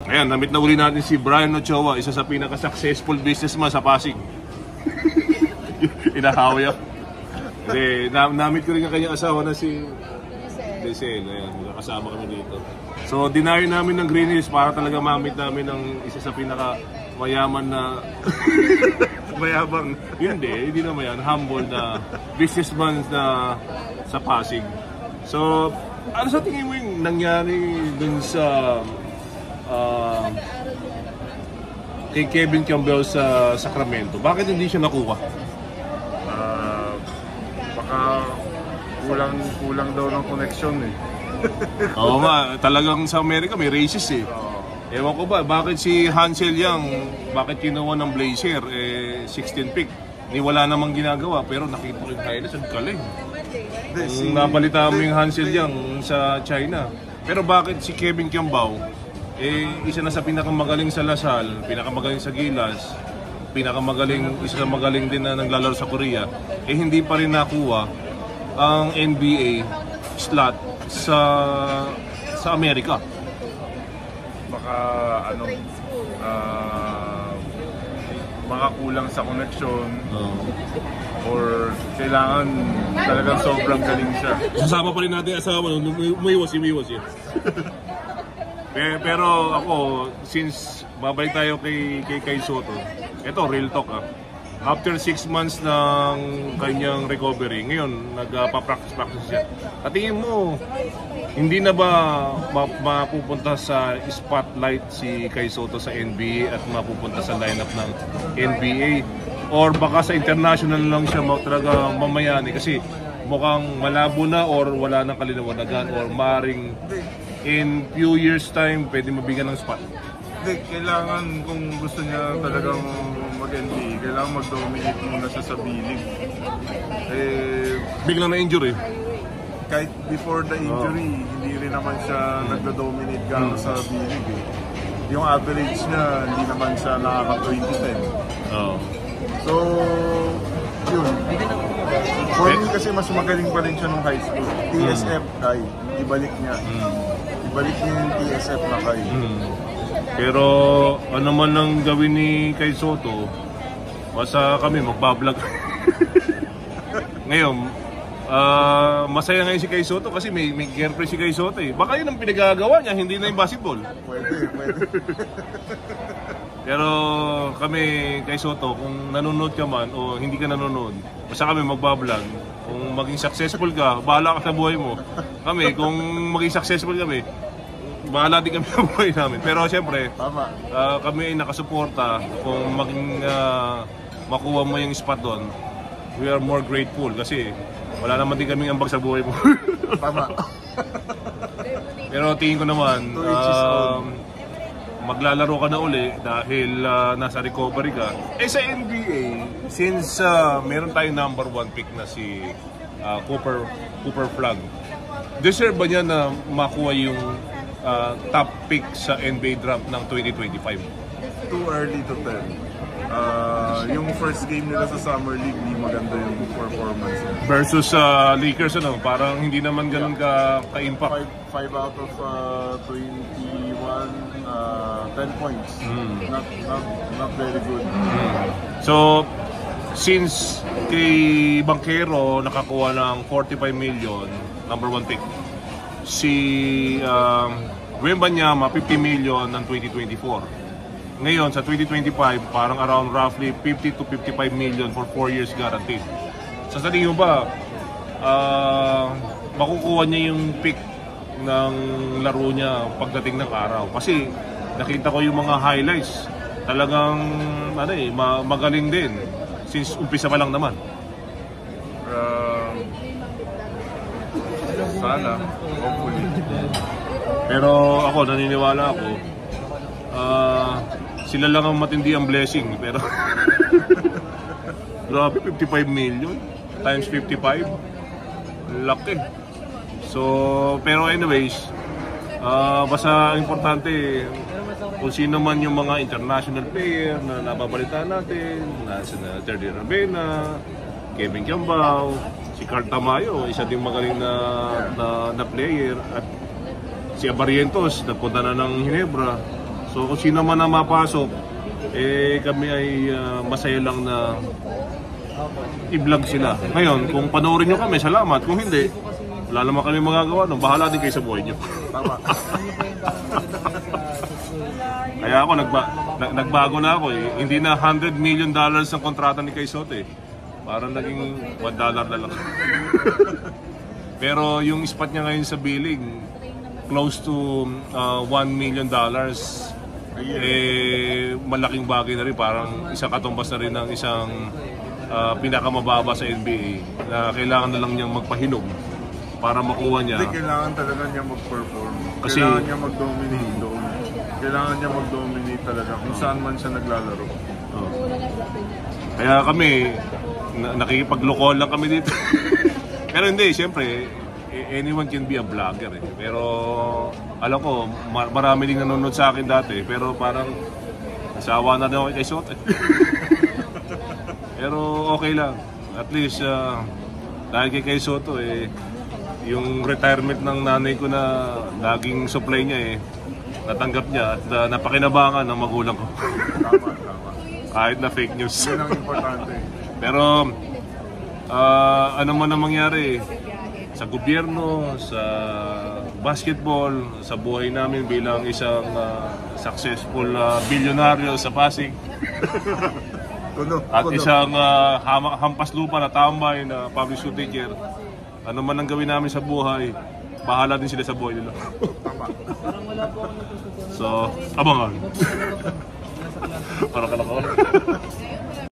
Ayan, namit na uli natin si Brian Ochoa, isa sa pinaka-successful businessman sa Pasig. Inahawi ako. Kasi namit ko rin ang kanyang asawa na si Desel. Ayan, magkakasama kami dito. So, dinayo namin ng Green Hills para talaga mamit namin ng isa sa pinaka-mayaman na mayabang, hindi naman yan, humble na businessman na sa Pasig. So, ano sa tingin mo yung nangyari dun sa kay Kevin Campbell sa Sacramento? Bakit hindi siya nakuha? Baka kulang daw ng connection eh. Oo nga, talagang sa Amerika may racist eh. Ewan ko ba, bakit si Hansel Young, bakit kinuha ng Blazer, 16 pick? Ni wala namang ginagawa, pero nakita ko yung highlights, ang galing. Kung nabalita mo yung Hansel Young sa China. Pero bakit si Kevin Campbell, isa na sa pinakamagaling sa Lasal, pinakamagaling sa Gilas, isa sa magaling din na naglalaro sa Korea, hindi pa rin nakuha ang NBA slot sa Amerika? Baka makakulang sa connection or kailangan talagang sobrang galing siya. Sasama pa rin natin asawa, umiwas yun. Pero ako, since babalik tayo kay Soto, ito real talk after 6 months ng kanyang recovery, ngayon nagpa-practice siya. At tingin mo, hindi na ba mapupunta sa spotlight si Kai Soto sa NBA at mapupunta sa lineup ng NBA? Or baka sa international lang siya talaga mamayani kasi mukhang malabo na or wala nang kalinawagan or maring in few years time pwede mabigyan ng spot? Hindi, kailangan kung gusto niya talagang mag-NBA, kailangan mag-dominate muna siya sa B-League. Biglang na-injury. Kahit before the injury, hindi rin naman siya nagdo-dominate gano'n sa B-League eh. Yung average niya, hindi naman siya nakaka-2010. So, yun. For me kasi mas magaling pa rin siya nung high school. TSF, Kai. Ibalik niya. Ibalik niya yung TSF na Kai. Pero ano man ang gawin ni Kai Soto, basta kami magbablog. Ngayon, masaya ngayon si Kai Soto kasi may girlfriend si Kai Soto eh. Baka yun ang pinagagawa niya, hindi na yung basketball. Pwede. Pero kami, Kai Soto, kung nanonood ka man o hindi ka nanonood, basta kami magbablog. Kung maging successful ka, bahala ka sa buhay mo. Kami, kung maging successful kami, bahala din kami sa buhay namin. Pero siyempre, kami ay nakasuporta. Kung maging makuha mo yung spot doon, we are more grateful kasi wala naman din kaming ambag sa buhay mo. Tama. Pero tingin ko naman, maglalaro ka na uli dahil nasa recovery ka. Sa NBA, since meron tayong number 1 pick na si Cooper Flag, deserve ba niya na makuha yung top pick sa NBA draft ng 2025? Too early to tell. Yung first game nila sa Summer League, hindi maganda yung performance niya. Versus Lakers, parang hindi naman ganun ka-impact. 5 out of 21, 10 points. Not very good. So, since kay Banchero nakakuha ng 45 million, number 1 pick, si Wembanyama 50 million ng 2024. Ngayon, sa 2025, parang around roughly 50 to 55 million for 4 years guaranteed. So, sa tingin mo ba, makukuha niya yung pick ng laro niya pagdating ng araw? Kasi, nakita ko yung mga highlights. Talagang, magaling din. Since umpisa pa lang naman. Sana, hopefully. Pero ako, naniniwala ako, sila lang ang matindi ang blessing, pero grabe, 55 million times 55, laki. So, pero anyways, basta importante kung sino man yung mga international player na nababalita natin, nasa Terry Ravena, Kevin Campbell, si Carl Tamayo, isa ding magaling na player, at si Abarrientos nagpunta na ng Ginebra. So kung sino man na mapasok, kami ay masaya lang na i-vlog sila. Ngayon, kung panoorin nyo kami, salamat. Kung hindi, wala naman kami magagawa. No? Bahala din kayo sa buhay nyo. Tama. Kaya ako, nagbago na ako eh. Hindi na $100 million ang kontrata ni Kay Soto eh. Parang naging $1 na lang. Pero yung spot niya ngayon sa billing, close to $1 million. Malaking bagay na rin. Parang isang katumbas na rin ng isang pinakamababa sa NBA na kailangan na lang niyang magpahinog para makuha niya. Hindi, kailangan talaga niya mag-perform. Kasi, kailangan niya mag-dominate doon. Kailangan niya mag-dominate talaga kung saan man siya naglalaro. Kaya kami, nakikipaglokohan lang kami dito. Pero hindi, siyempre, anyone can be a vlogger eh. Pero alam ko, marami din nanonood sa akin dati. Pero parang nasawa na rin ako kay Soto. Pero okay lang. At least, dahil kay Soto yung retirement ng nanay ko na laging supply niya natanggap niya at napakinabangan ng magulang ko. Tama, tama. Kahit na fake news. Yan ang importante. Pero ano man ang mangyari sa gobyerno, sa basketball, sa buhay namin bilang isang successful bilyonaryo sa Pasig. At isang hampas lupa na tambay na public school teacher. Ano man ang gawin namin sa buhay, bahala din sila sa buhay nila. So, abangan. Parang kalako.